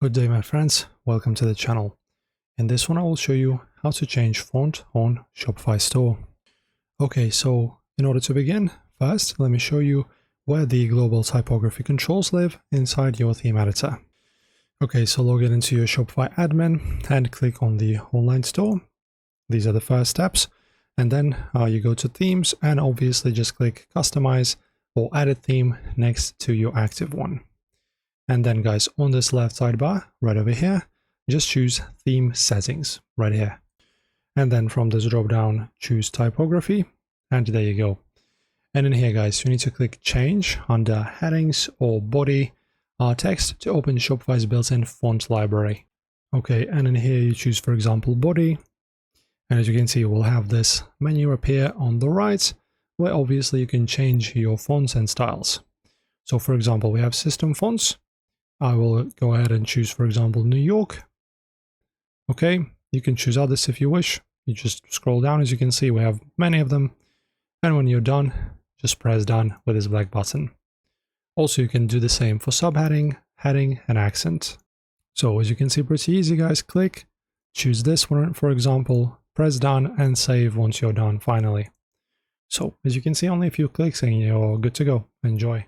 Good day, my friends. Welcome to the channel. In this one, I will show you how to change font on Shopify store. Okay, so in order to begin, first, let me show you where the global typography controls live inside your theme editor. Okay, so log in into your Shopify admin and click on the online store. These are the first steps. And then you go to themes and obviously just click customize or edit theme next to your active one. And then guys, on this left sidebar, right over here, just choose theme settings right here. And then from this drop down, choose typography, and there you go. And in here guys, you need to click change under headings or body text to open Shopify's built-in font library. Okay, and in here you choose, for example, body. And as you can see, we'll have this menu appear on the right, where obviously you can change your fonts and styles. So for example, we have system fonts. I will go ahead and choose, for example, New York. Okay, you can choose others if you wish. You just scroll down. As you can see, we have many of them. And when you're done, just press done with this black button. Also, you can do the same for subheading, heading, and accent. So as you can see, pretty easy, guys. Click, choose this one, for example, press done, and save once you're done finally. So as you can see, only a few clicks and you're good to go. Enjoy.